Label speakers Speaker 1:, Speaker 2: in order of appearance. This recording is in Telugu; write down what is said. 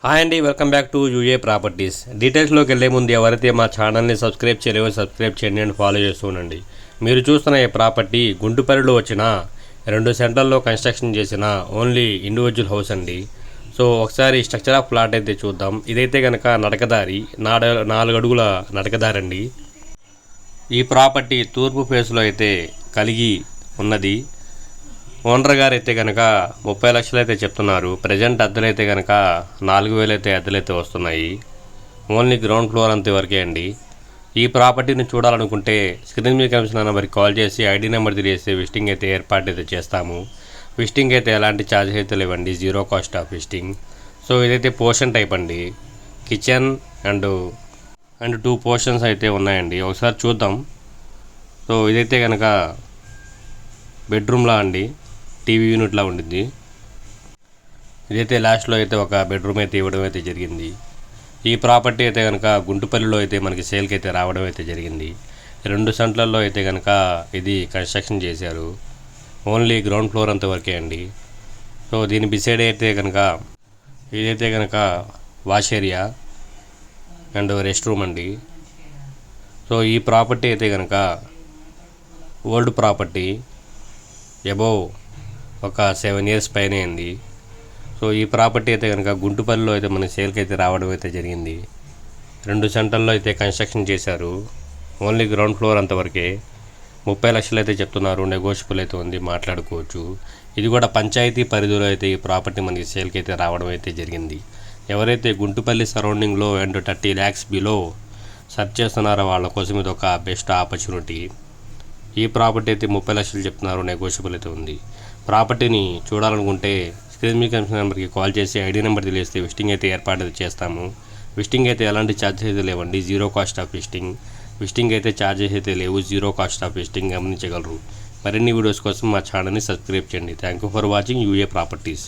Speaker 1: హాయ్ అండి, welcome back to UA properties. డీటెయిల్స్లోకి వెళ్ళే ముందు ఎవరైతే మా ఛానల్ని సబ్స్క్రైబ్ చేయలేవో సబ్స్క్రైబ్ చేయండి అండ్ ఫాలో చేస్తూ ఉండండి. మీరు చూస్తున్న ఈ ప్రాపర్టీ గుంటుపల్లిలో వచ్చిన 2 సెంటర్లో కన్స్ట్రక్షన్ చేసిన ఓన్లీ ఇండివిజువల్ హౌస్ అండి. సో ఒకసారి స్ట్రక్చర్ ఆఫ్ ప్లాట్ అయితే చూద్దాం. ఇదైతే కనుక నడకదారి 4 అడుగుల నడకదారి అండి. ఈ ప్రాపర్టీ తూర్పు ఫేస్లో అయితే కలిగి ఉన్నది. ఓనర్ గారు అయితే కనుక 30 లక్షలు అయితే చెప్తున్నారు. ప్రజెంట్ అద్దెలు అయితే కనుక 4,000 అయితే అద్దెలు అయితే వస్తున్నాయి. ఓన్లీ గ్రౌండ్ ఫ్లోర్ అంతవరకే అండి. ఈ ప్రాపర్టీని చూడాలనుకుంటే స్క్రీన్ మీద కనిపిస్తున్న నెంబర్కి కాల్ చేసి ఐడి నెంబర్ తెలియజేస్తే విజిటింగ్ అయితే ఏర్పాటు అయితే చేస్తాము. విజిటింగ్ అయితే ఎలాంటి ఛార్జెస్ అయితే లేవండి, zero cost of visiting. So ఇదైతే పోర్షన్ టైప్ అండి. కిచెన్ అండ్ 2 పోర్షన్స్ అయితే ఉన్నాయండి. ఒకసారి చూద్దాం. సో ఇదైతే కనుక బెడ్రూమ్లా అండి, టీవీ యూనిట్లా ఉండింది. ఇదైతే లాస్ట్లో అయితే ఒక బెడ్రూమ్ అయితే ఇవ్వడం అయితే జరిగింది. ఈ ప్రాపర్టీ అయితే కనుక గుంటుపల్లిలో అయితే మనకి సేల్కి అయితే రావడం అయితే జరిగింది. 2 సెంట్లలో అయితే కనుక ఇది కన్స్ట్రక్షన్ చేశారు. ఓన్లీ గ్రౌండ్ ఫ్లోర్ అంతవరకే అండి. సో దీని బిసైడ్ అయితే కనుక ఇదైతే కనుక wash area and rest room అండి. సో ఈ ప్రాపర్టీ అయితే కనుక ఓల్డ్ ప్రాపర్టీ, అబోవ్ ఒక 7 ఇయర్స్ పైనే అండి. సో ఈ ప్రాపర్టీ అయితే కనుక గుంటుపల్లిలో అయితే మన సేల్కి అయితే రావడం అయితే జరిగింది. 2 సెంటర్లో అయితే కన్స్ట్రక్షన్ చేశారు. ఓన్లీ గ్రౌండ్ ఫ్లోర్ అంతవరకే. 30 లక్షలు అయితే చెప్తున్నారు. నెగోషియబుల్ అయితే ఉంది, మాట్లాడుకోవచ్చు. ఇది కూడా పంచాయతీ పరిధిలో అయితే ఈ ప్రాపర్టీ మనకి సేల్కి అయితే రావడం అయితే జరిగింది. ఎవరైతే గుంటుపల్లి సరౌండింగ్లో అండ్ 30 lakhs బిలో సెర్చ్ చేస్తున్నారో వాళ్ళ కోసం ఇది ఒక బెస్ట్ ఆపర్చునిటీ. ఈ ప్రాపర్టీ అయితే 30 లక్షలు చెప్తున్నారు, నెగోషియబుల్ అయితే ఉంది. ప్రాపర్టీని చూడాలనుకుంటే స్క్రీన్ మీద కనిపిస్తున్న నెంబర్కి కాల్ చేసి ఐడి నెంబర్ తెలియజేస్తే విజిటింగ్ అయితే ఏర్పాటు చేస్తాము. విజిటింగ్ అయితే ఎలాంటి ఛార్జెస్ అయితే లేవండి, zero cost of visiting. Visiting అయితే ఛార్జెస్ అయితే లేవు, జీరో కాస్ట్ ఆఫ్ విజిటింగ్ గమనించగలరు. మరిన్ని వీడియోస్ కోసం మా ఛానల్ని సబ్స్క్రైబ్ చేయండి. Thank you for watching UA properties.